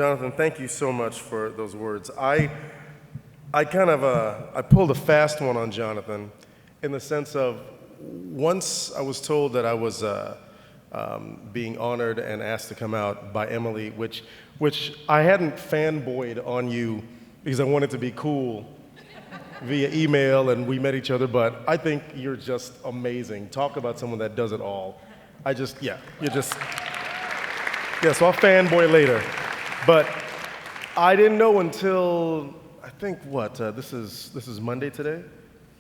Jonathan, thank you so much for those words. I pulled a fast one on Jonathan in the sense of once I was told that I was being honored and asked to come out by Emily, which I hadn't fanboyed on you because I wanted to be cool via email and we met each other, but I think you're just amazing. Talk about someone that does it all. So I'll fanboy later. But I didn't know until, I think this is Monday today?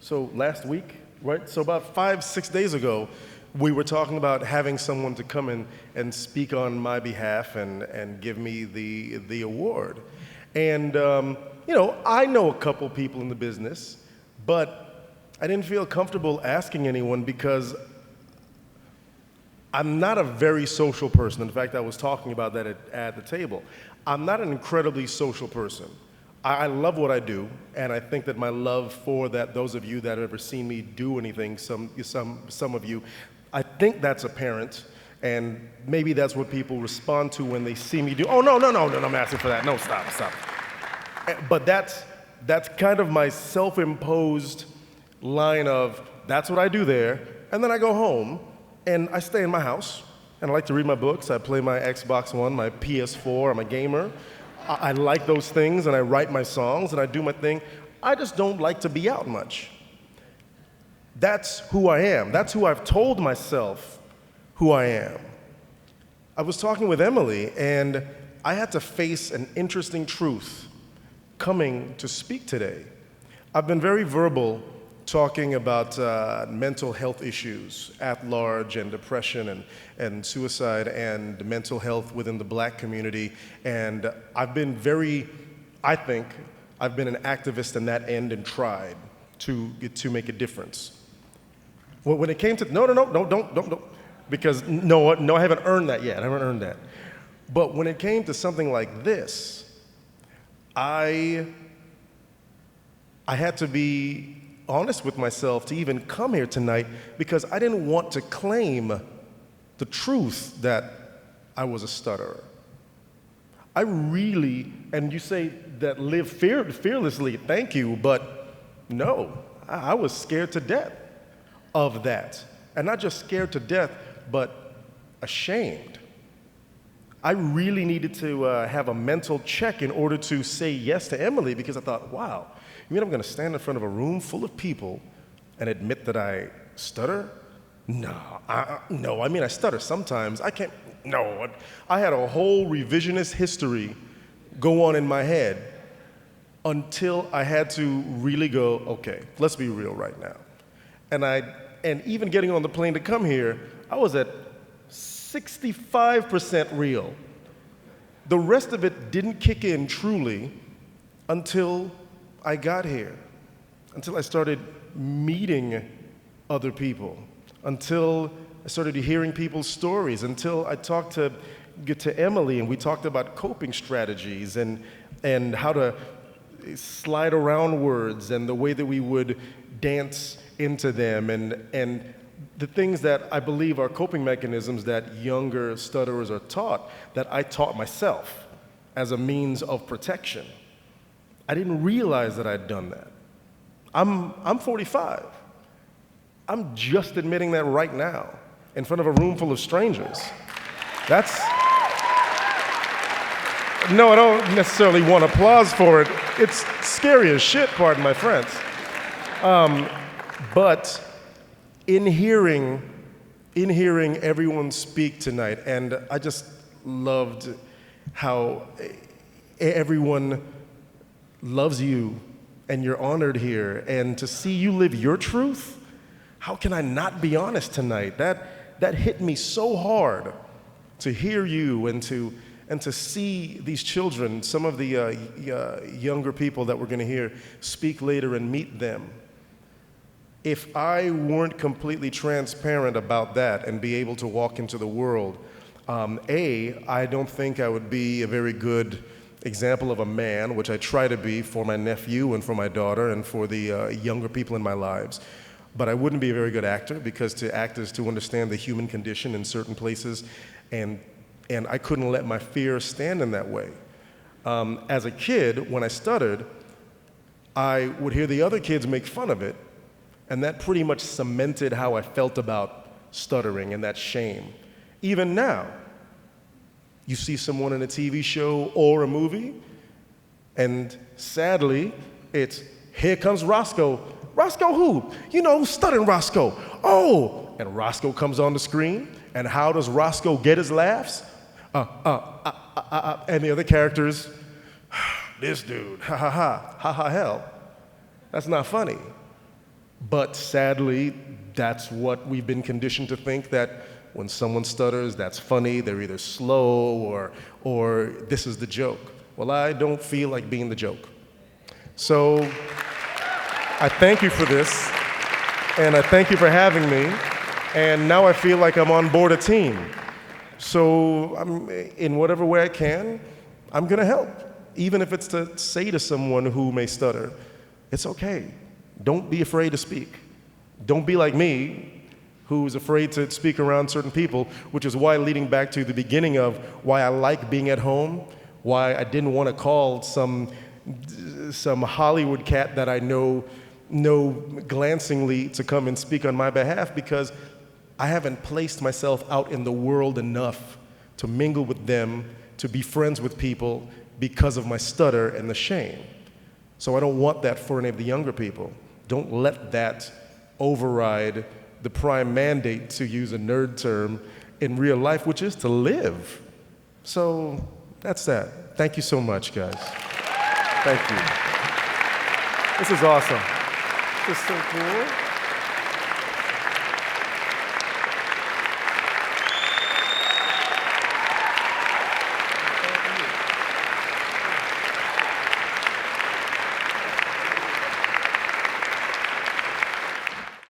So last week, right? So about 5-6 days ago, we were talking about having someone to come in and speak on my behalf and give me the award. And, I know a couple people in the business, but I didn't feel comfortable asking anyone because I'm not a very social person. In fact, I was talking about that at the table. I'm not an incredibly social person. I love what I do, and I think that my love for those of you that have ever seen me do anything, some of you, I think that's apparent, and maybe that's what people respond to when they see me do. Oh, no, I'm asking for that. No, stop. But that's kind of my self-imposed line of, that's what I do there, and then I go home, and I stay in my house, and I like to read my books. I play my Xbox One, my PS4, I'm a gamer. I like those things, and I write my songs, and I do my thing. I just don't like to be out much. That's who I am. That's who I've told myself who I am. I was talking with Emily, and I had to face an interesting truth coming to speak today. I've been very verbal talking about mental health issues at large and depression and suicide and mental health within the Black community. And I've been I think I've been an activist in that end and tried to make a difference. When it came to, no, don't, because no, I haven't earned that yet. I haven't earned that. But when it came to something like this, I had to be honest with myself to even come here tonight because I didn't want to claim the truth that I was a stutterer. I really, and you say that live fearlessly, thank you, but no, I was scared to death of that. And not just scared to death, but ashamed. I really needed to have a mental check in order to say yes to Emily because I thought, wow, you mean I'm going to stand in front of a room full of people and admit that I stutter? No, I stutter sometimes. I can't, no. I had a whole revisionist history go on in my head until I had to really go, okay, let's be real right now. And even getting on the plane to come here, I was at 65% real. The rest of it didn't kick in truly until I got here, until I started meeting other people, until I started hearing people's stories, until I talked to Emily and we talked about coping strategies and how to slide around words and the way that we would dance into them and the things that I believe are coping mechanisms that younger stutterers are taught, that I taught myself as a means of protection. I didn't realize that I'd done that. I'm 45. I'm just admitting that right now in front of a room full of strangers. No, I don't necessarily want applause for it. It's scary as shit, pardon my French. But in hearing everyone speak tonight, and I just loved how everyone loves you and you're honored here, and to see you live your truth, how can I not be honest tonight? That hit me so hard to hear you and to see these children, some of the younger people that we're going to hear speak later and meet them. If I weren't completely transparent about that and be able to walk into the world, I don't think I would be a very good example of a man, which I try to be for my nephew and for my daughter and for the younger people in my lives. But I wouldn't be a very good actor because to act is to understand the human condition in certain places, and I couldn't let my fear stand in that way. As a kid, when I stuttered, I would hear the other kids make fun of it, and that pretty much cemented how I felt about stuttering and that shame. Even now, you see someone in a TV show or a movie, and sadly, it's, here comes Roscoe. Roscoe who? You know, stuttering Roscoe. Oh, and Roscoe comes on the screen, and how does Roscoe get his laughs? And the other characters, this dude, ha ha ha, ha ha hell. That's not funny. But sadly, that's what we've been conditioned to think, that when someone stutters, that's funny, they're either slow or this is the joke. Well, I don't feel like being the joke. So I thank you for this, and I thank you for having me, and now I feel like I'm on board a team. So in whatever way I can, I'm gonna help. Even if it's to say to someone who may stutter, it's okay. Don't be afraid to speak. Don't be like me, who's afraid to speak around certain people, which is why, leading back to the beginning of why I like being at home, why I didn't want to call some Hollywood cat that I know glancingly to come and speak on my behalf, because I haven't placed myself out in the world enough to mingle with them, to be friends with people because of my stutter and the shame. So I don't want that for any of the younger people. Don't let that override the prime mandate, to use a nerd term, in real life, which is to live. So that's that. Thank you so much, guys. Thank you. This is awesome. This is so cool.